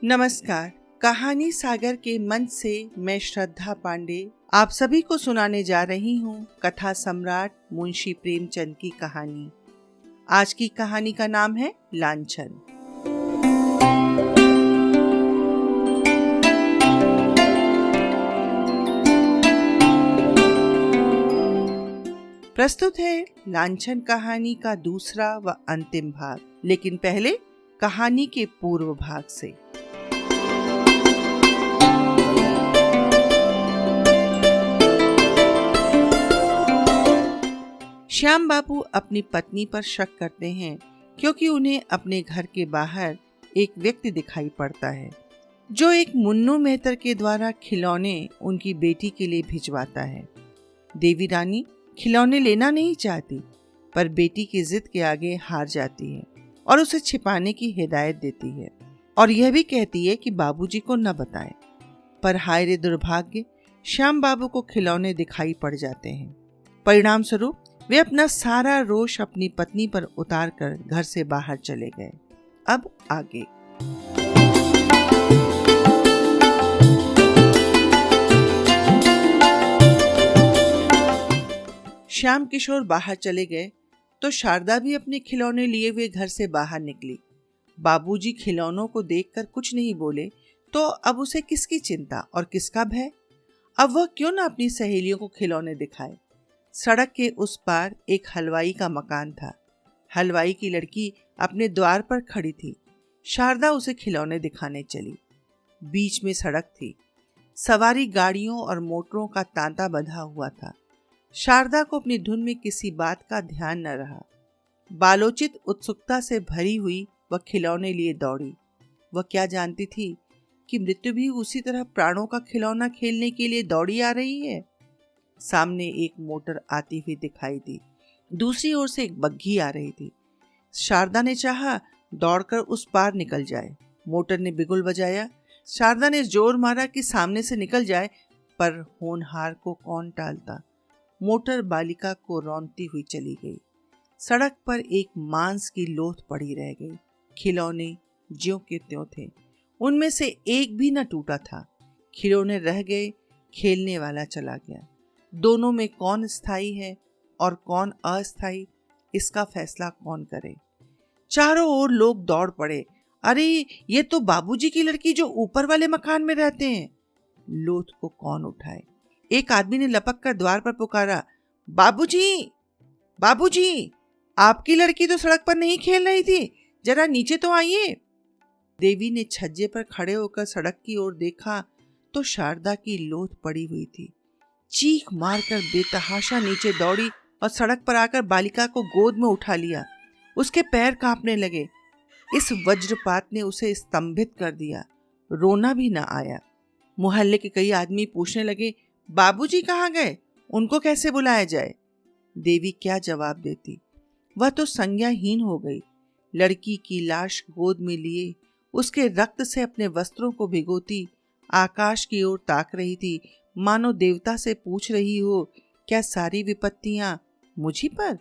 नमस्कार। कहानी सागर के मंच से मैं श्रद्धा पांडे आप सभी को सुनाने जा रही हूँ कथा सम्राट मुंशी प्रेमचंद की कहानी। आज की कहानी का नाम है लांछन। प्रस्तुत है लांछन कहानी का दूसरा व अंतिम भाग, लेकिन पहले कहानी के पूर्व भाग से। श्याम बाबू अपनी पत्नी पर शक करते हैं क्योंकि उन्हें अपने घर के बाहर एक व्यक्ति दिखाई पड़ता है जो एक मुन्नू मेहतर के द्वारा खिलौने उनकी बेटी के लिए भिजवाता है। देवी रानी खिलौने लेना नहीं चाहती, पर बेटी की जिद के आगे हार जाती है और उसे छिपाने की हिदायत देती है और यह भी कहती है कि बाबूजी को न बताए। पर हाय रे दुर्भाग्य, श्याम बाबू को खिलौने दिखाई पड़ जाते हैं। परिणाम स्वरूप वे अपना सारा रोष अपनी पत्नी पर उतारकर घर से बाहर चले गए। अब आगे। श्याम किशोर बाहर चले गए तो शारदा भी अपने खिलौने लिए हुए घर से बाहर निकली। बाबूजी खिलौनों को देखकर कुछ नहीं बोले तो अब उसे किसकी चिंता और किसका भय? अब वह क्यों न अपनी सहेलियों को खिलौने दिखाए। सड़क के उस पार एक हलवाई का मकान था। हलवाई की लड़की अपने द्वार पर खड़ी थी। शारदा उसे खिलौने दिखाने चली। बीच में सड़क थी। सवारी गाड़ियों और मोटरों का तांता बंधा हुआ था। शारदा को अपनी धुन में किसी बात का ध्यान न रहा। बालोचित उत्सुकता से भरी हुई वह खिलौने लिए दौड़ी। वह क्या जानती थी कि मृत्यु भी उसी तरह प्राणों का खिलौना खेलने के लिए दौड़ी आ रही है। सामने एक मोटर आती हुई दिखाई दी। दूसरी ओर से एक बग्घी आ रही थी। शारदा ने चाहा दौड़कर उस पार निकल जाए। मोटर ने बिगुल बजाया। शारदा ने जोर मारा कि सामने से निकल जाए, पर होनहार को कौन टालता। मोटर बालिका को रौंदती हुई चली गई। सड़क पर एक मांस की लोथ पड़ी रह गई। खिलौने ज्यों के त्यों थे, उनमें से एक भी न टूटा था। खिलौने रह गए, खेलने वाला चला गया। दोनों में कौन स्थायी है और कौन अस्थायी, इसका फैसला कौन करे। चारों ओर लोग दौड़ पड़े। अरे, ये तो बाबूजी की लड़की जो ऊपर वाले मकान में रहते हैं। लोथ को कौन उठाए। एक आदमी ने लपक कर द्वार पर पुकारा, बाबूजी, बाबूजी, आपकी लड़की तो सड़क पर नहीं खेल रही थी, जरा नीचे तो आइए। देवी ने छज्जे पर खड़े होकर सड़क की ओर देखा तो शारदा की लोथ पड़ी हुई थी। चीख मारकर बेतहाशा नीचे दौड़ी और सड़क पर आकर बालिका को गोद में उठा लिया। उसके पैर कांपने लगे। इस वज्रपात ने उसे स्तंभित कर दिया। रोना भी न आया। मोहल्ले के कई आदमी पूछने लगे, बाबूजी कहाँ गए, उनको कैसे बुलाया जाए। देवी क्या जवाब देती। वह तो संज्ञाहीन हो गई। लड़की की लाश गोद में लिए उसके रक्त से अपने वस्त्रों को भिगोती आकाश की ओर ताक रही थी, मानो देवता से पूछ रही हो, क्या सारी विपत्तियां मुझी पर।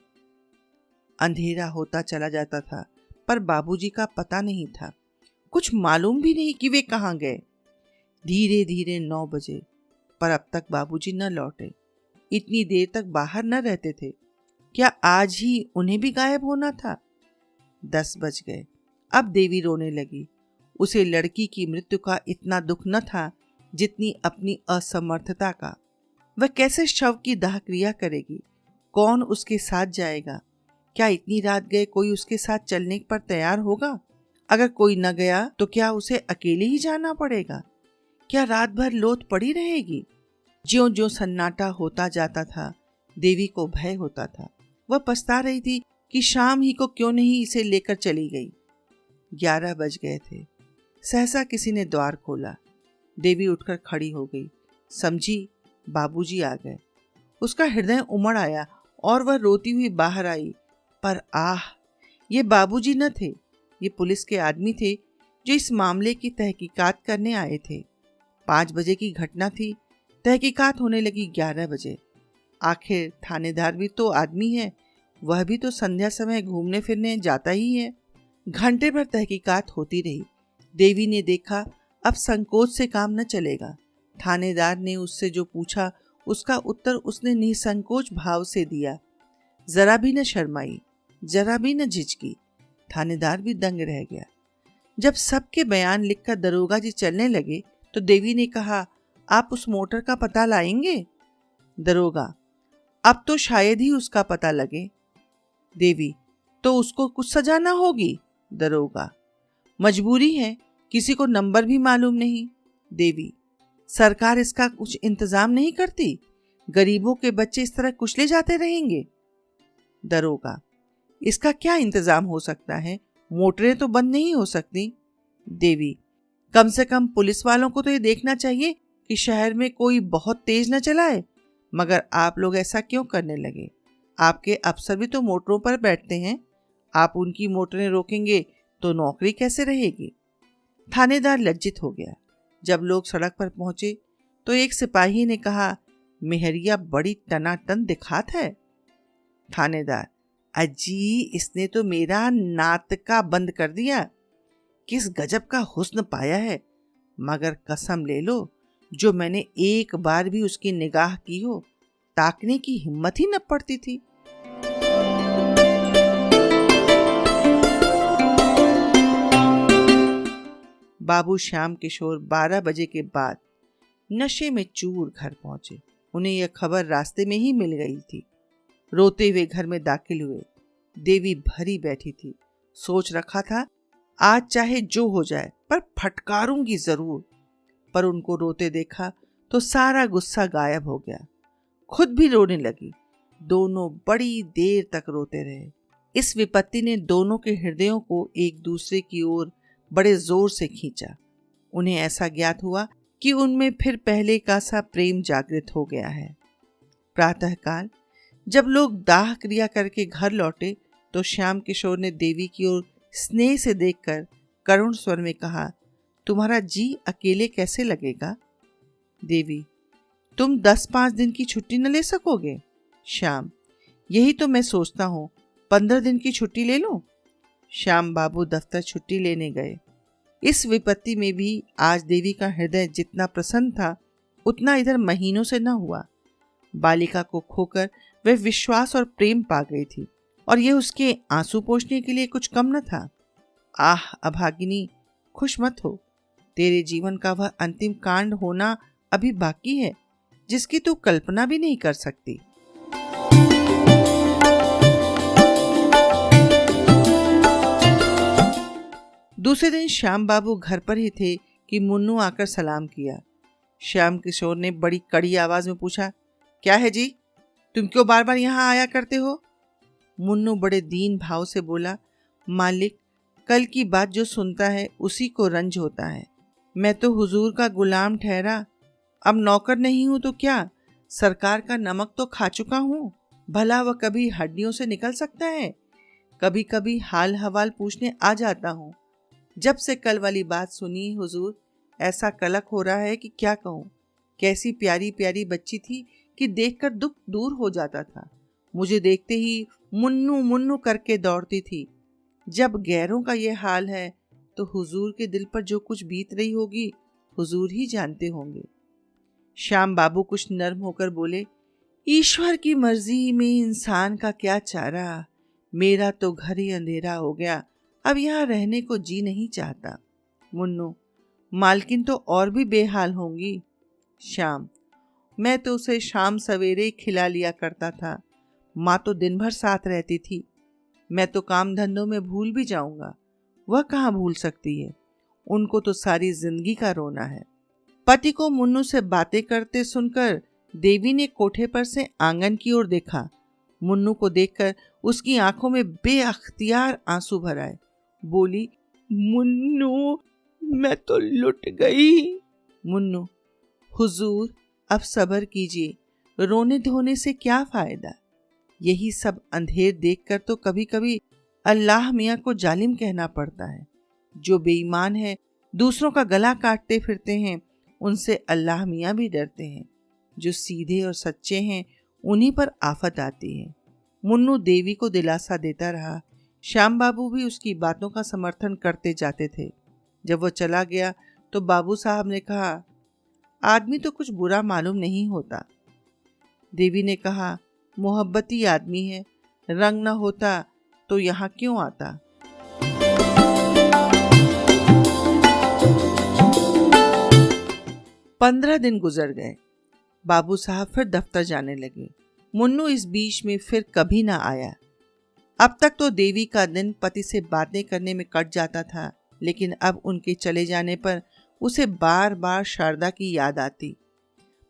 अंधेरा होता चला जाता था, पर बाबूजी का पता नहीं था। कुछ मालूम भी नहीं कि वे कहाँ गए। धीरे धीरे 9 बजे, पर अब तक बाबूजी न लौटे। इतनी देर तक बाहर न रहते थे। क्या आज ही उन्हें भी गायब होना था? 10 बज गए। अब देवी रोने लगी। उसे लड़की की मृत्यु का इतना दुख न था जितनी अपनी असमर्थता का। वह कैसे शव की दाह क्रिया करेगी? कौन उसके साथ जाएगा? क्या इतनी रात गए कोई उसके साथ चलने पर तैयार होगा? अगर कोई न गया तो क्या उसे अकेले ही जाना पड़ेगा? क्या रात भर लोथ पड़ी रहेगी? ज्यों ज्यों सन्नाटा होता जाता था, देवी को भय होता था। वह पछता रही थी कि शाम ही को क्यों नहीं इसे लेकर चली गई। 11 बज गए थे। सहसा किसी ने द्वार खोला। देवी उठकर खड़ी हो गई। समझी बाबूजी आ गए। उसका हृदय उमड़ आया और वह रोती हुई बाहर आई। पर आह, ये बाबूजी न थे, ये पुलिस के आदमी थे जो इस मामले की तहकीकात करने आए थे। 5 बजे की घटना थी। तहकीकात होने लगी 11 बजे। आखिर थानेदार भी तो आदमी है, वह भी तो संध्या समय घूमने फिरने जाता ही है। घंटे भर तहकीकात होती रही। देवी ने देखा अब संकोच से काम न चलेगा। थानेदार ने उससे जो पूछा उसका उत्तर उसने निसंकोच भाव से दिया। जरा भी न शर्माई, जरा भी न झिझकी। थानेदार भी दंग रह गया। जब सबके बयान लिखकर दरोगा जी चलने लगे तो देवी ने कहा, आप उस मोटर का पता लाएंगे? दरोगा, अब तो शायद ही उसका पता लगे। देवी, तो उसको कुछ सजा ना होगी? दरोगा, मजबूरी है, किसी को नंबर भी मालूम नहीं। देवी, सरकार इसका कुछ इंतजाम नहीं करती? गरीबों के बच्चे इस तरह कुचले जाते रहेंगे? दरोगा, इसका क्या इंतजाम हो सकता है? मोटरें तो बंद नहीं हो सकती। देवी, कम से कम पुलिस वालों को तो ये देखना चाहिए कि शहर में कोई बहुत तेज न चलाए। मगर आप लोग ऐसा क्यों करने लगे? आपके अफसर भी तो मोटरों पर बैठते हैं। आप उनकी मोटरें रोकेंगे तो नौकरी कैसे रहेगी? थानेदार लज्जित हो गया। जब लोग सड़क पर पहुंचे तो एक सिपाही ने कहा, मेहरिया बड़ी टनाटन दिखात है। थानेदार, अजी, इसने तो मेरा नाटका बंद कर दिया। किस गजब का हुस्न पाया है। मगर कसम ले लो, जो मैंने एक बार भी उसकी निगाह की हो, ताकने की हिम्मत ही न पड़ती थी। बाबू श्याम किशोर 12 बजे के बाद नशे में चूर घर पहुंचे। उन्हें यह खबर रास्ते में ही मिल गई थी। रोते हुए घर में दाखिल हुए। देवी भरी बैठी थी। सोच रखा था आज चाहे जो हो जाए पर फटकारूंगी जरूर। पर उनको रोते देखा तो सारा गुस्सा गायब हो गया। खुद भी रोने लगी। दोनों बड़ी देर तक रोते रहे। इस विपत्ति ने दोनों के हृदयों को एक दूसरे की ओर बड़े जोर से खींचा। उन्हें ऐसा ज्ञात हुआ कि उनमें फिर पहले का सा प्रेम जागृत हो गया है। प्रातःकाल जब लोग दाह क्रिया करके घर लौटे तो श्याम किशोर ने देवी की ओर स्नेह से देखकर करुण स्वर में कहा, तुम्हारा जी अकेले कैसे लगेगा? देवी, तुम 10-5 दिन की छुट्टी न ले सकोगे? श्याम, यही तो मैं सोचता हूँ, 15 दिन की छुट्टी ले लूं? श्याम बाबू दफ्तर छुट्टी लेने गए। इस विपत्ति में भी आज देवी का हृदय जितना प्रसन्न था उतना इधर महीनों से न हुआ। बालिका को खोकर वह विश्वास और प्रेम पा गई थी और यह उसके आंसू पोंछने के लिए कुछ कम न था। आह अभागिनी, खुश मत हो। तेरे जीवन का वह अंतिम कांड होना अभी बाकी है जिसकी तू कल्पना भी नहीं कर सकती। दूसरे दिन श्याम बाबू घर पर ही थे कि मुन्नू आकर सलाम किया। श्याम किशोर ने बड़ी कड़ी आवाज में पूछा, क्या है जी, तुम क्यों बार बार यहाँ आया करते हो? मुन्नू बड़े दीन भाव से बोला, मालिक, कल की बात जो सुनता है उसी को रंज होता है। मैं तो हुजूर का गुलाम ठहरा, अब नौकर नहीं हूं तो क्या, सरकार का नमक तो खा चुका हूं। भला वह कभी हड्डियों से निकल सकता है? कभी कभी हाल हवाल पूछने आ जाता हूं। जब से कल वाली बात सुनी हुजूर, ऐसा कलक हो रहा है कि क्या कहूँ। कैसी प्यारी प्यारी बच्ची थी कि देखकर दुख दूर हो जाता था। मुझे देखते ही मुन्नू मुन्नू करके दौड़ती थी। जब गैरों का ये हाल है तो हुजूर के दिल पर जो कुछ बीत रही होगी हुजूर ही जानते होंगे। श्याम बाबू कुछ नर्म होकर बोले, ईश्वर की मर्जी में इंसान का क्या चारा। मेरा तो घर ही अंधेरा हो गया, अब यहाँ रहने को जी नहीं चाहता। मुन्नू, मालकिन तो और भी बेहाल होंगी। श्याम, मैं तो उसे शाम सवेरे खिला लिया करता था। माँ तो दिन भर साथ रहती थी। मैं तो काम धंधों में भूल भी जाऊंगा, वह कहाँ भूल सकती है। उनको तो सारी जिंदगी का रोना है। पति को मुन्नू से बातें करते सुनकर देवी ने कोठे पर से आंगन की ओर देखा। मुन्नू को देखकर उसकी आंखों में बेअख्तियार आंसू भर आए। बोली, मुन्नू, मैं तो लुट गई। मुन्नू, हुजूर, अब सब्र कीजिए, रोने धोने से क्या फायदा। यही सब अंधेर देखकर तो कभी कभी अल्लाह मियाँ को जालिम कहना पड़ता है। जो बेईमान है, दूसरों का गला काटते फिरते हैं, उनसे अल्लाह मियाँ भी डरते हैं। जो सीधे और सच्चे हैं उन्हीं पर आफत आती है। मुन्नू देवी को दिलासा देता रहा। श्याम बाबू भी उसकी बातों का समर्थन करते जाते थे। जब वो चला गया तो बाबू साहब ने कहा, आदमी तो कुछ बुरा मालूम नहीं होता। देवी ने कहा, मोहब्बती आदमी है, रंग न होता तो यहाँ क्यों आता। 15 दिन गुजर गए। बाबू साहब फिर दफ्तर जाने लगे। मुन्नू इस बीच में फिर कभी ना आया। अब तक तो देवी का दिन पति से बातें करने में कट जाता था, लेकिन अब उनके चले जाने पर उसे बार बार शारदा की याद आती।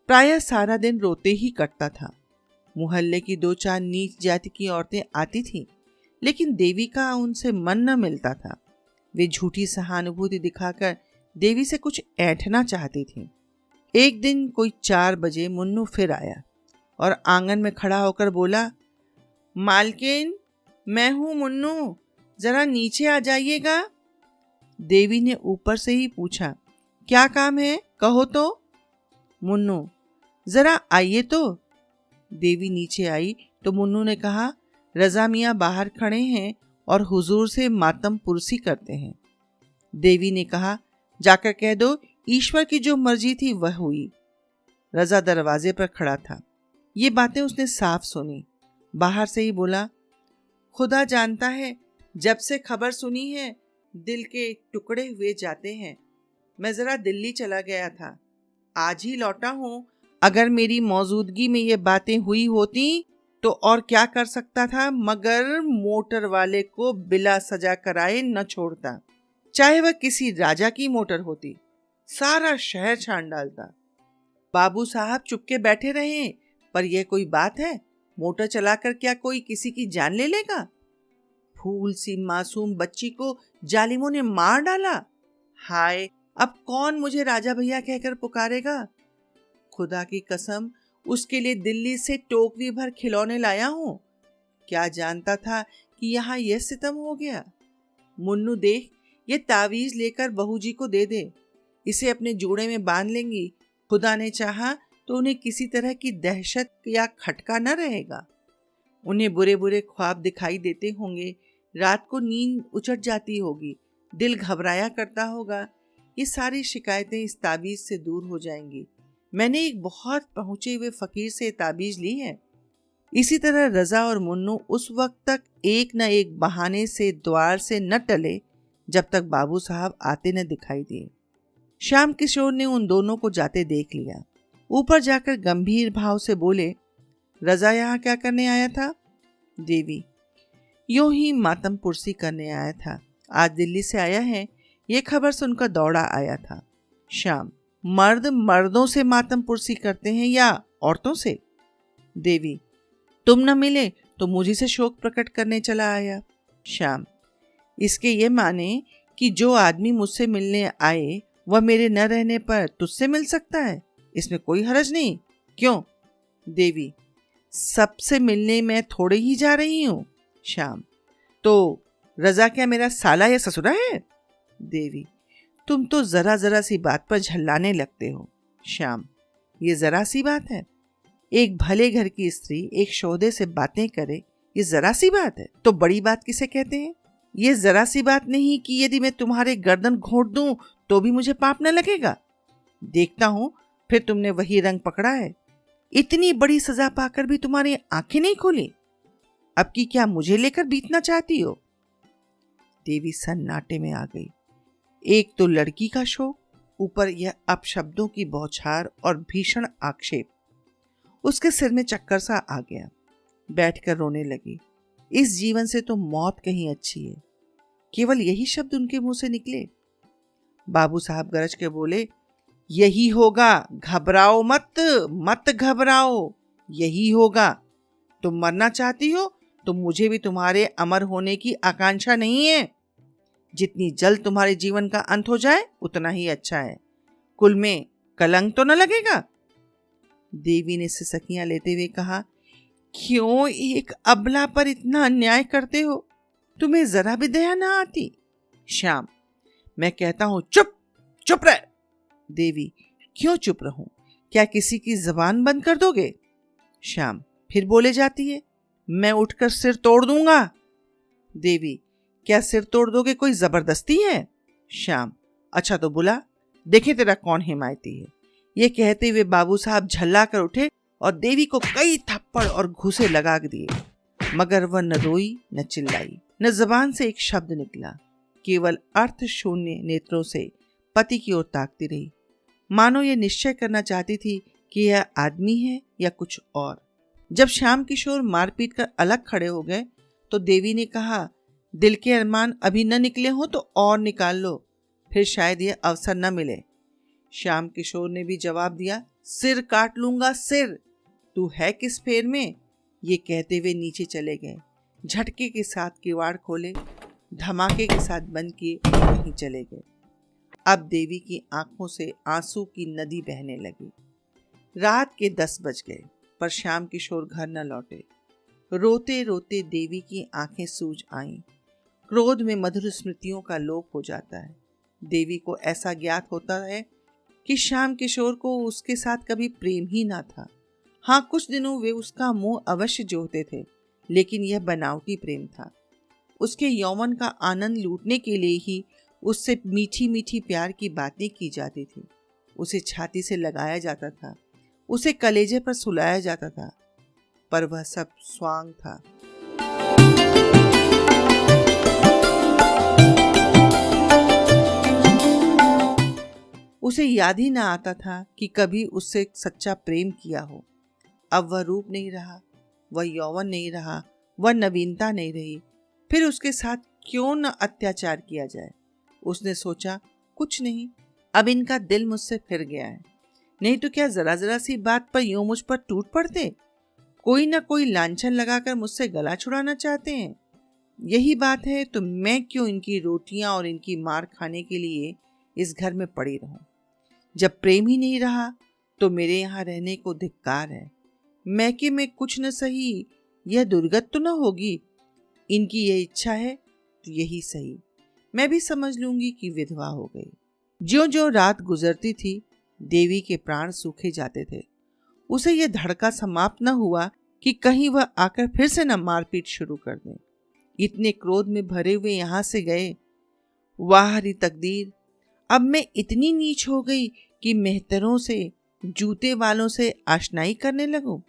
प्रायः सारा दिन रोते ही कटता था। मोहल्ले की 2-4 नीच जाति की औरतें आती थीं, लेकिन देवी का उनसे मन न मिलता था। वे झूठी सहानुभूति दिखाकर देवी से कुछ ऐंठना चाहती थीं। एक दिन कोई 4 बजे मुन्नू फिर आया और आंगन में खड़ा होकर बोला, मालकिन, मैं हूं मुन्नू, जरा नीचे आ जाइएगा। देवी ने ऊपर से ही पूछा, क्या काम है, कहो तो। मुन्नू, जरा आइए तो। देवी नीचे आई तो मुन्नू ने कहा, रजा मियाँ बाहर खड़े हैं और हुजूर से मातम पुरसी करते हैं। देवी ने कहा, जाकर कह दो ईश्वर की जो मर्जी थी वह हुई। रजा दरवाजे पर खड़ा था। ये बातें उसने साफ सुनी। बाहर से ही बोला, खुदा जानता है, जब से खबर सुनी है दिल के टुकड़े हुए जाते हैं। मैं जरा दिल्ली चला गया था, आज ही लौटा हूं। अगर मेरी मौजूदगी में ये बातें हुई होती तो और क्या कर सकता था, मगर मोटर वाले को बिला सजा कराए न छोड़ता। चाहे वह किसी राजा की मोटर होती, सारा शहर छान डालता। बाबू साहब चुपके बैठे रहे, पर यह कोई बात है? मोटर चलाकर क्या कोई किसी की जान ले लेगा? फूल सी मासूम बच्ची को जालिमों ने मार डाला। हाय, अब कौन मुझे राजा भैया कहकर पुकारेगा? खुदा की कसम, उसके लिए दिल्ली से टोकरी भर खिलौने लाया हूं। क्या जानता था कि यहाँ यह सितम हो गया। मुन्नू देख, ये तावीज लेकर बहू जी को दे दे, इसे अपने जूड़े में बांध लेंगी। खुदा ने चाहा तो उन्हें किसी तरह की दहशत या खटका न रहेगा। उन्हें बुरे बुरे ख्वाब दिखाई देते होंगे, रात को नींद उचट जाती होगी, दिल घबराया करता होगा। ये सारी शिकायतें इस ताबीज से दूर हो जाएंगी। मैंने एक बहुत पहुंचे हुए फकीर से ताबीज ली है। इसी तरह रजा और मुन्नू उस वक्त तक एक न एक बहाने से द्वार से न टले जब तक बाबू साहब आते न दिखाई दिए। श्याम किशोर ने उन दोनों को जाते देख लिया। ऊपर जाकर गंभीर भाव से बोले, रजा यहाँ क्या करने आया था? देवी, यूं ही मातम पुरसी करने आया था। आज दिल्ली से आया है, ये खबर सुनकर दौड़ा आया था। श्याम, मर्द मर्दों से मातम पुरसी करते हैं या औरतों से? देवी, तुम न मिले तो मुझे से शोक प्रकट करने चला आया। श्याम, इसके ये माने कि जो आदमी मुझसे मिलने आए वह मेरे न रहने पर तुझसे मिल सकता है, इसमें कोई हर्ज नहीं, क्यों? देवी, सबसे मिलने में थोड़े ही जा रही हूँ। श्याम, तो रजा क्या मेरा साला या ससुरा है? देवी, तुम तो जरा जरा सी बात पर झल्लाने लगते हो। श्याम, ये जरा सी बात है? एक भले घर की स्त्री एक शोहदे से बातें करे, ये जरा सी बात है? तो बड़ी बात किसे कहते हैं? ये जरा सी बात नहीं कि यदि मैं तुम्हारे गर्दन घोंट दूं तो भी मुझे पाप न लगेगा। देखता हूं फिर तुमने वही रंग पकड़ा है। इतनी बड़ी सजा पाकर भी तुम्हारी आंखें नहीं खोली। अब की क्या मुझे लेकर बीतना चाहती हो? देवी सन्नाटे में आ गई। एक तो लड़की का शोक, ऊपर यह अपशब्दों की बौछार और भीषण आक्षेप। उसके सिर में चक्कर सा आ गया। बैठकर रोने लगी। इस जीवन से तो मौत कहीं अच्छी है। केवल यही शब्द उनके मुंह से निकले। बाबू साहब गरज के बोले, यही होगा, घबराओ मत, मत घबराओ, यही होगा। तुम मरना चाहती हो तो मुझे भी तुम्हारे अमर होने की आकांक्षा नहीं है। जितनी जल्द तुम्हारे जीवन का अंत हो जाए उतना ही अच्छा है। कुल में कलंक तो न लगेगा। देवी ने सिसकियां लेते हुए कहा, क्यों एक अबला पर इतना अन्याय करते हो? तुम्हें जरा भी दया ना आती? श्याम, मैं कहता हूं चुप, चुप रह। देवी, क्यों चुप रहूं? क्या किसी की जबान बंद कर दोगे? श्याम, फिर बोले जाती है, मैं उठकर सिर तोड़ दूंगा। देवी, क्या सिर तोड़ दोगे कोई जबरदस्ती है? श्याम, अच्छा तो बुला, देखे तेरा कौन हिमायती है। ये कहते हुए बाबू साहब झल्ला कर उठे और देवी को कई थप्पड़ और घूंसे लगा दिए, मगर वह न रोई न चिल्लाई, न जबान से एक शब्द निकला। केवल अर्थ शून्य नेत्रों से पति की ओर ताकती रही, मानो यह निश्चय करना चाहती थी कि यह आदमी है या कुछ और। जब श्याम किशोर मारपीट कर अलग खड़े हो गए तो देवी ने कहा, दिल के अरमान अभी न निकले हो तो और निकाल लो, फिर शायद यह अवसर न मिले। श्याम किशोर ने भी जवाब दिया, सिर काट लूंगा सिर, तू है किस फेर में। ये कहते हुए नीचे चले गए, झटके के साथ किवाड़ खोले, धमाके के साथ बंद किए और वहीं चले गए। अब देवी की आंखों से आंसू की नदी बहने लगी। रात के 10 बज गए पर श्याम किशोर घर न लौटे। रोते रोते देवी की आंखें सूज आईं। क्रोध में मधुर स्मृतियों का लोप हो जाता है। देवी को ऐसा ज्ञात होता है कि श्याम किशोर को उसके साथ कभी प्रेम ही ना था। हाँ, कुछ दिनों वे उसका मुंह अवश्य जोहते थे, लेकिन यह बनावटी प्रेम था। उसके यौवन का आनंद लूटने के लिए ही उससे मीठी मीठी प्यार की बातें की जाती थी। उसे छाती से लगाया जाता था, उसे कलेजे पर सुलाया जाता था, पर वह सब स्वांग था। उसे याद ही ना आता था कि कभी उससे सच्चा प्रेम किया हो। अब वह रूप नहीं रहा, वह यौवन नहीं रहा, वह नवीनता नहीं रही, फिर उसके साथ क्यों न अत्याचार किया जाए। उसने सोचा, कुछ नहीं, अब इनका दिल मुझसे फिर गया है, नहीं तो क्या जरा जरा सी बात पर यूं मुझ पर टूट पड़ते। कोई ना कोई लांछन लगाकर मुझसे गला छुड़ाना चाहते हैं। यही बात है तो मैं क्यों इनकी रोटियां और इनकी मार खाने के लिए इस घर में पड़ी रहूं। जब प्रेम ही नहीं रहा तो मेरे यहाँ रहने को धिक्कार है। मैके में कुछ न सही, यह दुर्गत तो न होगी। इनकी यह इच्छा है तो यही सही, मैं भी समझ लूंगी कि विधवा हो गई। ज्यों ज्यों रात गुजरती थी, देवी के प्राण सूखे जाते थे। उसे यह धड़का समाप्त न हुआ कि कहीं वह आकर फिर से न मारपीट शुरू कर दे। इतने क्रोध में भरे हुए यहाँ से गए। वाह हरी तकदीर, अब मैं इतनी नीच हो गई कि मेहतरों से, जूते वालों से आशनाई करने लगूं।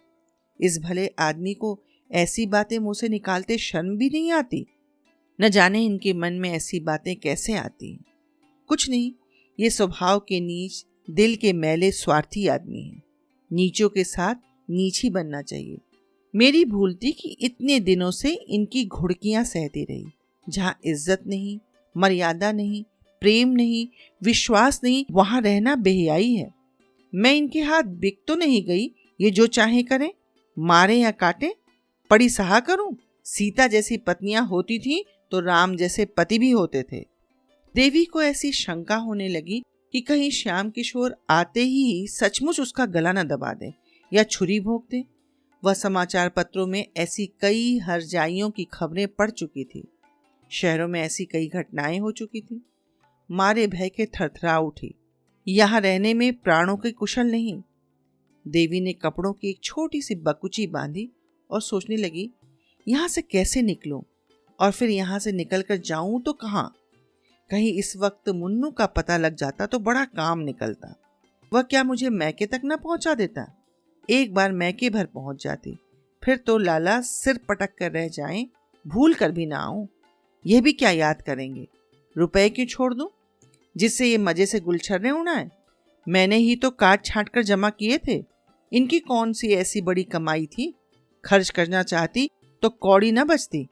इस भले आदमी को ऐसी बातें मुंह से निकालते शर्म भी नहीं आती। न जाने इनके मन में ऐसी बातें कैसे आती हैं। कुछ नहीं, ये स्वभाव के नीच, दिल के मैले स्वार्थी आदमी हैं। नीचों के साथ नीच ही बनना चाहिए। मेरी भूल थी कि इतने दिनों से इनकी घुड़कियां सहती रही। जहां इज्जत नहीं, मर्यादा नहीं, प्रेम नहीं, विश्वास नहीं, वहां रहना बेहयाई है। मैं इनके हाथ बिक तो नहीं गई, ये जो चाहे करें, मारे या काटे, पड़ी सहा करूं। सीता जैसी पत्नियां होती थी तो राम जैसे पति भी होते थे। देवी को ऐसी शंका होने लगी कि कहीं श्याम किशोर आते ही सचमुच उसका गला न दबा दे या छुरी भोंक दे। वह समाचार पत्रों में ऐसी कई हरजाइयों की खबरें पढ़ चुकी थी। शहरों में ऐसी कई घटनाएं हो चुकी थी। मारे भय के थरथरा उठी। यहाँ रहने में प्राणों के कुशल नहीं। देवी ने कपड़ों की एक छोटी सी बकुची बांधी और सोचने लगी, यहाँ से कैसे निकलूं, और फिर यहाँ से निकलकर जाऊं तो कहाँ। कहीं इस वक्त मुन्नू का पता लग जाता तो बड़ा काम निकलता। वह क्या मुझे मैके तक न पहुंचा देता। एक बार मैके भर पहुंच जाती, फिर तो लाला सिर पटक कर रह जाएं, भूल कर भी ना आऊं। यह भी क्या याद करेंगे। रुपए क्यों छोड़ दूं जिससे ये मजे से गुलछर्रे उड़ाएं। मैंने ही तो काट छांट कर जमा किए थे। इनकी कौन सी ऐसी बड़ी कमाई थी। खर्च करना चाहती तो कौड़ी न बचती,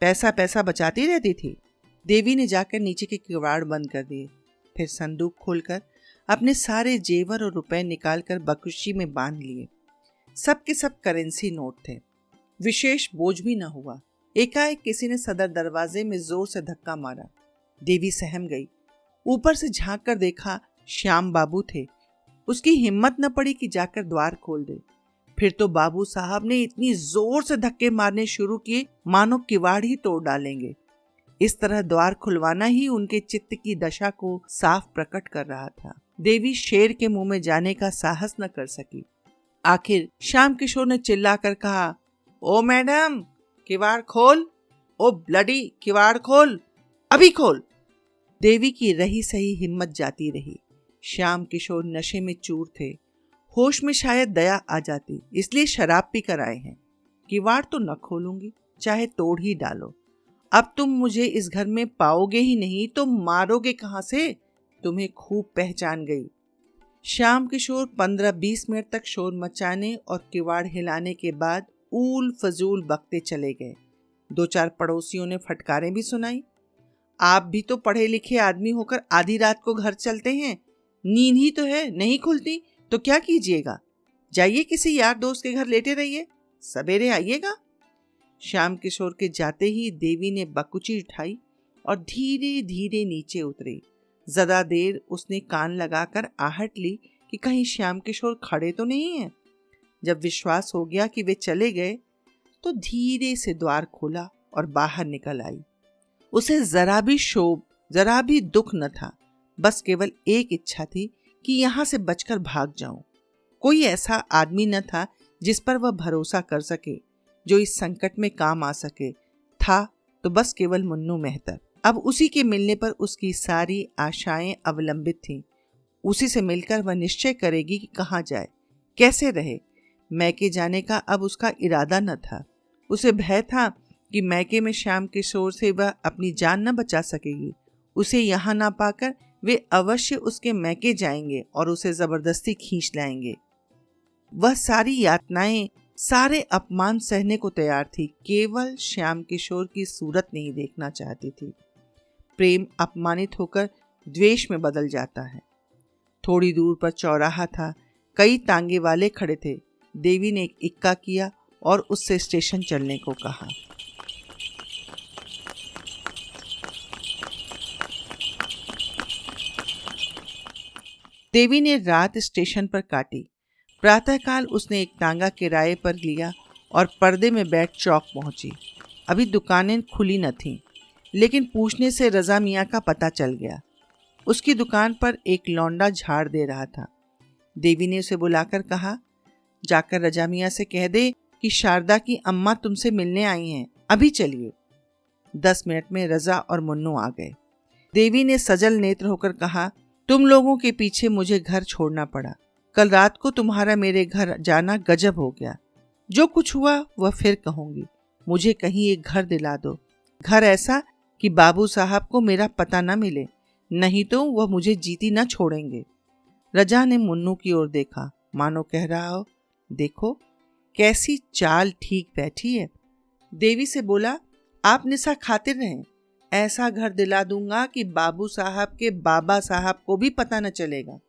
पैसा पैसा बचाती रहती थी। देवी ने जाकर नीचे के किवाड़ बंद कर दिए। फिर संदूक खोलकर अपने सारे जेवर और रुपए निकालकर बकुशी में बांध लिए। सब के सब करेंसी नोट थे। विशेष बोझ भी न हुआ। एकाएक किसी ने सदर दरवाजे में जोर से धक्का मारा। देवी सहम गई। ऊपर से झांक कर देखा, श्याम बाबू थे। उसकी हिम्मत न पड़ी कि जाकर द्वार खोल दे। फिर तो बाबू साहब ने इतनी जोर से धक्के मारने शुरू किए मानो किवाड़ ही तोड़ डालेंगे। इस तरह द्वार खुलवाना ही उनके चित्त की दशा को साफ प्रकट कर रहा था। देवी शेर के मुंह में जाने का साहस न कर सकी। आखिर श्याम किशोर ने चिल्लाकर कहा, ओ मैडम, किवाड़ खोल, ओ ब्लडी किवाड़ खोल, अभी खोल। देवी की रही सही हिम्मत जाती रही। श्याम किशोर नशे में चूर थे, होश में शायद दया आ जाती, इसलिए शराब पी कर आए हैं। किवाड़ तो न खोलूंगी, चाहे तोड़ ही डालो। अब तुम मुझे इस घर में पाओगे ही नहीं तो मारोगे कहां से? तुम्हें खूब पहचान गई। श्याम किशोर 15-20 मिनट तक शोर मचाने और किवाड़ हिलाने के बाद ऊल फजूल बकते चले गए। 2-4 पड़ोसियों ने फटकारें भी सुनाई। आप भी तो पढ़े लिखे आदमी होकर आधी रात को घर चलते हैं, नींद ही तो है, नहीं खुलती तो क्या कीजिएगा? जाइए किसी यार दोस्त के घर लेटे रहिए, सवेरे आइएगा। श्याम किशोर के जाते ही देवी ने बकुची उठाई और धीरे धीरे नीचे उतरी। ज्यादा देर उसने कान लगाकर आहट ली कि कहीं श्याम किशोर खड़े तो नहीं है। जब विश्वास हो गया कि वे चले गए तो धीरे से द्वार खोला और बाहर निकल आई। उसे जरा भी शोभ, जरा भी दुख न था, बस केवल एक इच्छा थी कि यहां से बचकर भाग जाऊं। कोई ऐसा आदमी न था जिस पर वह भरोसा कर सके, जो इस संकट में काम आ सके। था तो बस केवल मुन्नू मेहतर। अब उसी के मिलने पर उसकी सारी आशाएं अवलंबित थीं। उसी से मिलकर वह निश्चय करेगी कि कहाँ जाए, कैसे रहे। मैके जाने का अब उसका इरादा न था। उसे भय था कि मैके में श्याम किशोर से वह अपनी जान न बचा सकेगी। उसे यहाँ ना पाकर वे अवश्य उसके मैके जाएंगे और उसे जबरदस्ती खींच लाएंगे। वह सारी यातनाएं, सारे अपमान सहने को तैयार थी, केवल श्याम किशोर की सूरत नहीं देखना चाहती थी। प्रेम अपमानित होकर द्वेष में बदल जाता है। थोड़ी दूर पर चौराहा था, कई तांगे वाले खड़े थे। देवी ने एक इक्का किया और उससे स्टेशन चलने को कहा। देवी ने रात स्टेशन पर काटी। प्रातःकाल उसने एक तांगा किराए पर लिया और पर्दे में बैठ चौक पहुंची। अभी दुकानें खुली न थीं, लेकिन पूछने से रजा मियाँ का पता चल गया। उसकी दुकान पर एक लौंडा झाड़ दे रहा था। देवी ने उसे बुलाकर कहा, जाकर रजा मियाँ से कह दे कि शारदा की अम्मा तुमसे मिलने आई हैं, अभी चलिए। 10 मिनट में रजा और मुन्नू आ गए। देवी ने सजल नेत्र होकर कहा, तुम लोगों के पीछे मुझे घर छोड़ना पड़ा। कल रात को तुम्हारा मेरे घर जाना गजब हो गया। जो कुछ हुआ वह फिर कहूंगी। मुझे कहीं एक घर दिला दो, घर ऐसा कि बाबू साहब को मेरा पता न मिले, नहीं तो वह मुझे जीती न छोड़ेंगे। रजा ने मुन्नू की ओर देखा, मानो कह रहा हो, देखो कैसी चाल ठीक बैठी है। देवी से बोला, आप निशा खातिर रहें, ऐसा घर दिला दूंगा कि बाबू साहब के बाबा साहब को भी पता न चलेगा।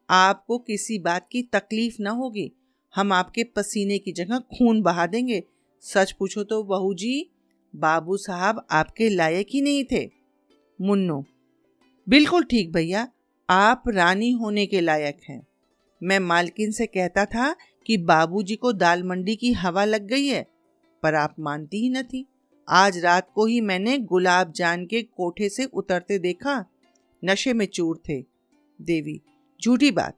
आपको किसी बात की तकलीफ न होगी। हम आपके पसीने की जगह खून बहा देंगे। सच पूछो तो बहू जी, बाबू साहब आपके लायक ही नहीं थे। मुन्नू, बिल्कुल ठीक भैया, आप रानी होने के लायक हैं। मैं मालकिन से कहता था कि बाबूजी को दाल मंडी की हवा लग गई है, पर आप मानती ही न थी। आज रात को ही मैंने गुलाब जान के कोठे से उतरते देखा, नशे में चूर थे। देवी, झूठी बात,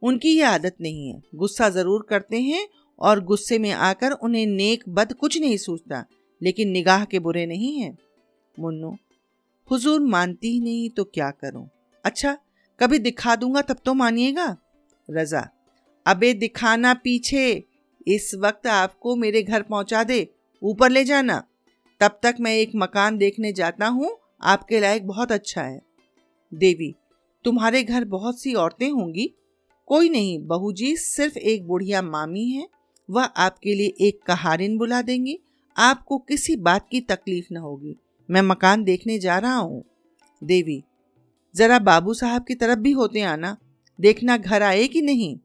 उनकी ये आदत नहीं है। गुस्सा जरूर करते हैं और गुस्से में आकर उन्हें नेक बद कुछ नहीं सूझता, लेकिन निगाह के बुरे नहीं हैं। मुन्नू, हुजूर मानती ही नहीं तो क्या करूं? अच्छा, कभी दिखा दूंगा तब तो मानिएगा। रजा, अबे दिखाना पीछे, इस वक्त आपको मेरे घर पहुंचा दे, ऊपर ले जाना। तब तक मैं एक मकान देखने जाता हूं, आपके लायक बहुत अच्छा है। देवी, तुम्हारे घर बहुत सी औरतें होंगी। कोई नहीं बहू जी, सिर्फ एक बुढ़िया मामी है, वह आपके लिए एक कहारिन बुला देंगी। आपको किसी बात की तकलीफ न होगी। मैं मकान देखने जा रहा हूँ। देवी, जरा बाबू साहब की तरफ भी होते आना, देखना घर आए कि नहीं।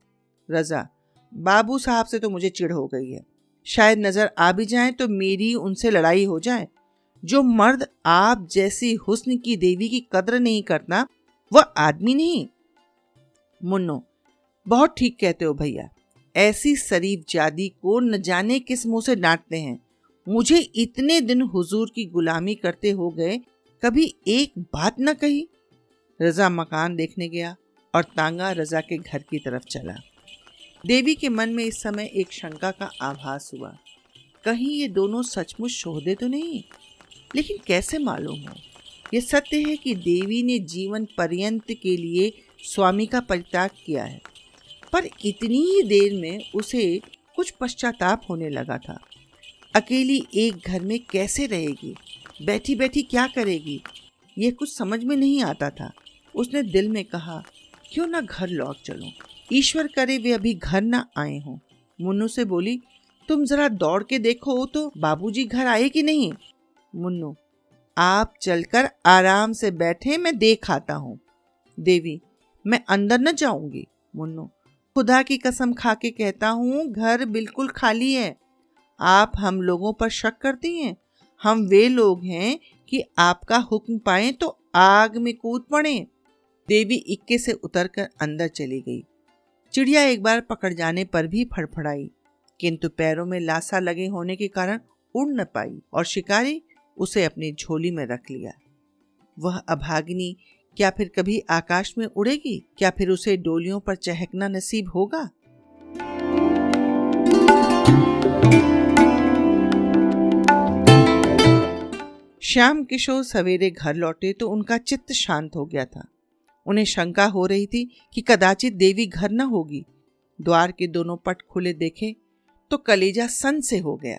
रजा, बाबू साहब से तो मुझे चिढ़ हो गई है, शायद नजर आ भी जाए तो मेरी उनसे लड़ाई हो जाए। जो मर्द आप जैसी हुस्न की देवी की कद्र नहीं करता, वह आदमी नहीं। मुन्नो, बहुत ठीक कहते हो भैया, ऐसी शरीफ जादी को न जाने किस मुंह से डांटते हैं। मुझे इतने दिन हुजूर की गुलामी करते हो गए, कभी एक बात न कही। रजा मकान देखने गया और तांगा रजा के घर की तरफ चला। देवी के मन में इस समय एक शंका का आभास हुआ, कहीं ये दोनों सचमुच शोहदे तो नहीं, लेकिन कैसे मालूम हो? ये सत्य है कि देवी ने जीवन पर्यंत के लिए स्वामी का परित्याग किया है, पर इतनी ही देर में उसे कुछ पश्चाताप होने लगा था। अकेली एक घर में कैसे रहेगी, बैठी बैठी क्या करेगी, ये कुछ समझ में नहीं आता था। उसने दिल में कहा, क्यों ना घर लौट चलूं, ईश्वर करे वे अभी घर ना आए हों। मुन्नू से बोली, तुम जरा दौड़ के देखो तो बाबूजी घर आए कि नहीं। मुन्नू, आप चलकर आराम से बैठे, मैं देख आता हूँ। देवी, मैं अंदर न जाऊंगी। मुन्नू, खुदा की कसम खा के कहता हूँ घर बिल्कुल खाली है। आप हम लोगों पर शक करती हैं। हम वे लोग हैं कि आपका हुक्म पाएं तो आग में कूद पड़े। देवी इक्के से उतरकर अंदर चली गई। चिड़िया एक बार पकड़ जाने पर भी फड़फड़ाई, किंतु पैरों में लासा लगे होने के कारण उड़ न पाई और शिकारी उसे अपनी झोली में रख लिया। वह अभागिनी क्या फिर कभी आकाश में उड़ेगी? क्या फिर उसे डोलियों पर चहकना नसीब होगा? श्याम किशोर सवेरे घर लौटे तो उनका चित्त शांत हो गया था। उन्हें शंका हो रही थी कि कदाचित देवी घर न होगी। द्वार के दोनों पट खुले देखे तो कलेजा सन से हो गया।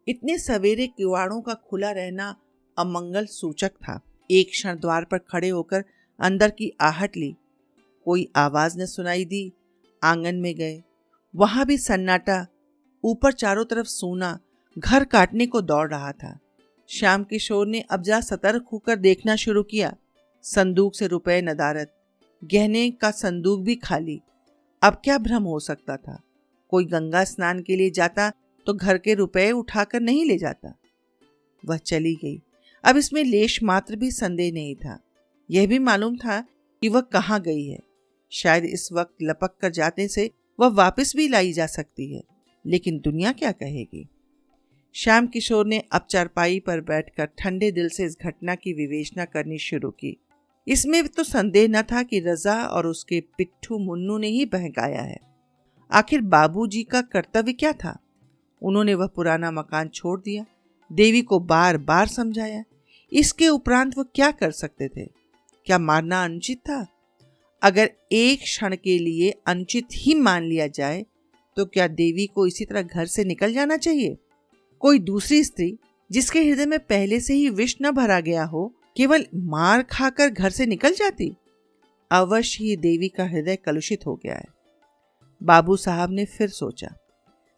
इतने सवेरे किवाड़ों का खुला रहना अमंगल सूचक था। एक क्षण द्वार पर खड़े होकर अंदर की आहट ली। कोई आवाज न सुनाई दी। आंगन में गए, वहां भी सन्नाटा, ऊपर चारों तरफ सूना, घर काटने को दौड़ रहा था। श्याम किशोर ने अब जा सतर्क होकर देखना शुरू किया। संदूक से रुपए नदारद, गहने का संदूक भी खाली। अब क्या भ्रम हो सकता था? कोई गंगा स्नान के लिए जाता तो घर के रुपए उठाकर नहीं ले जाता। वह चली गई। अब इसमें लेश मात्र भी संदेह नहीं था। यह भी मालूम था कि वह कहाँ गई है। शायद इस वक्त लपक कर जाने से वह वापस भी लाई जा सकती है, लेकिन दुनिया क्या कहेगी? श्याम किशोर ने अब चारपाई पर बैठकर ठंडे दिल से इस घटना की विवेचना करनी शुरू की। इसमें तो संदेह न था कि रजा और उसके पिट्ठू मुन्नू ने ही बहकाया है। आखिर बाबूजी का कर्तव्य क्या था? उन्होंने वह पुराना मकान छोड़ दिया, देवी को बार बार समझाया। इसके उपरांत वो क्या कर सकते थे? क्या मारना अनुचित था? अगर एक क्षण के लिए अनुचित ही मान लिया जाए तो क्या देवी को इसी तरह घर से निकल जाना चाहिए? कोई दूसरी स्त्री जिसके हृदय में पहले से ही विष न भरा गया हो, केवल मार खाकर घर से निकल जाती? अवश्य ही देवी का हृदय कलुषित हो गया है। बाबू साहब ने फिर सोचा,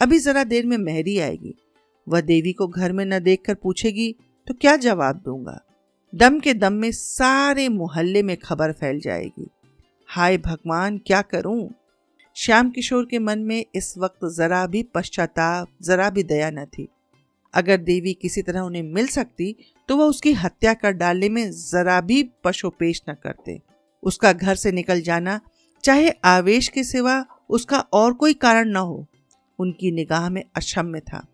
अभी जरा देर में मेहरी आएगी। वह देवी को घर में न देखकर पूछेगी तो क्या जवाब दूंगा? दम के दम में सारे मोहल्ले में खबर फैल जाएगी। हाय भगवान, क्या करूं? श्याम किशोर के मन में इस वक्त जरा भी पश्चाताप, जरा भी दया न थी। अगर देवी किसी तरह उन्हें मिल सकती तो वह उसकी हत्या कर डालने में जरा भी पशोपेश न करते। उसका घर से निकल जाना, चाहे आवेश के सिवा उसका और कोई कारण न हो, उनकी निगाह में अक्षम्य था।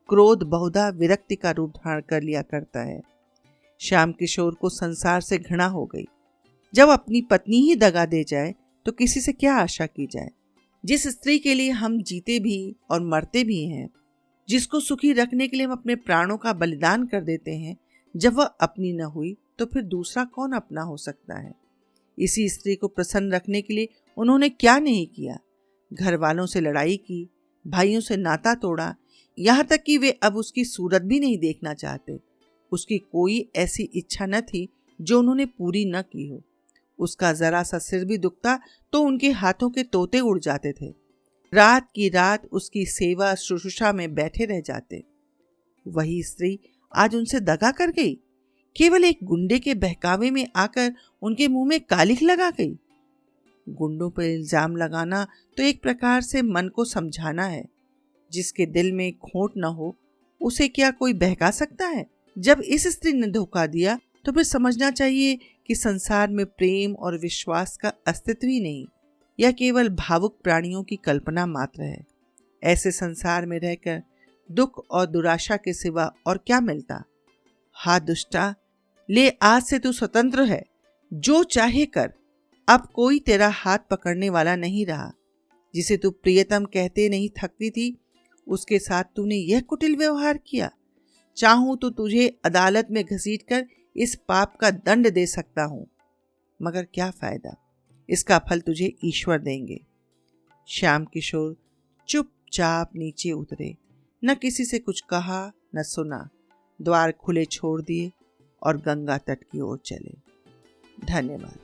क्रोध बहुधा विरक्ति का रूप धारण कर लिया करता है। श्याम किशोर को संसार से घृणा हो गई। जब अपनी पत्नी ही दगा दे जाए तो किसी से क्या आशा की जाए? जिस स्त्री के लिए हम जीते भी और मरते भी हैं, जिसको सुखी रखने के लिए हम अपने प्राणों का बलिदान कर देते हैं, जब वह अपनी न हुई तो फिर दूसरा कौन अपना हो सकता है? इसी स्त्री को प्रसन्न रखने के लिए उन्होंने क्या नहीं किया? घर वालों से लड़ाई की, भाइयों से नाता तोड़ा, यहाँ तक कि वे अब उसकी सूरत भी नहीं देखना चाहते। उसकी कोई ऐसी इच्छा न थी जो उन्होंने पूरी न की हो। उसका जरा सा सिर भी दुखता तो उनके हाथों के तोते उड़ जाते थे। रात की रात उसकी सेवा शुश्रूषा में बैठे रह जाते। वही स्त्री आज उनसे दगा कर गई। केवल एक गुंडे के बहकावे में आकर उनके मुंह में कालिख लगा गई। गुंडों पर इल्जाम लगाना तो एक प्रकार से मन को समझाना है। जिसके दिल में खोट न हो उसे क्या कोई बहका सकता है? जब इस स्त्री ने धोखा दिया तो फिर समझना चाहिए कि संसार में प्रेम और विश्वास का अस्तित्व ही नहीं, यह केवल भावुक प्राणियों की कल्पना मात्र है। ऐसे संसार में रहकर दुख और दुराशा के सिवा और क्या मिलता? हा दुष्टा, ले आज से तू स्वतंत्र है, जो चाहे कर। अब कोई तेरा हाथ पकड़ने वाला नहीं रहा। जिसे तू प्रियतम कहते नहीं थकती थी, उसके साथ तूने यह कुटिल व्यवहार किया। चाहूं तो तुझे अदालत में घसीटकर इस पाप का दंड दे सकता हूं, मगर क्या फायदा, इसका फल तुझे ईश्वर देंगे। श्याम किशोर चुपचाप नीचे उतरे, न किसी से कुछ कहा न सुना, द्वार खुले छोड़ दिए और गंगा तट की ओर चले। धन्यवाद।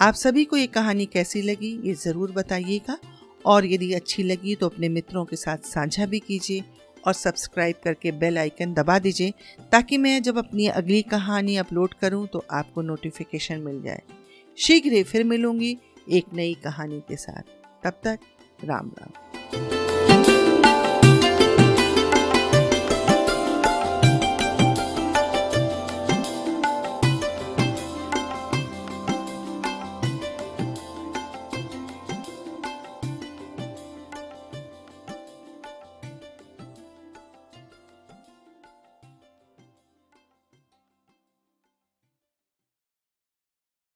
आप सभी को ये कहानी कैसी लगी ये ज़रूर बताइएगा, और यदि अच्छी लगी तो अपने मित्रों के साथ साझा भी कीजिए और सब्सक्राइब करके बेल आइकन दबा दीजिए, ताकि मैं जब अपनी अगली कहानी अपलोड करूं तो आपको नोटिफिकेशन मिल जाए। शीघ्र ही फिर मिलूंगी एक नई कहानी के साथ। तब तक राम राम।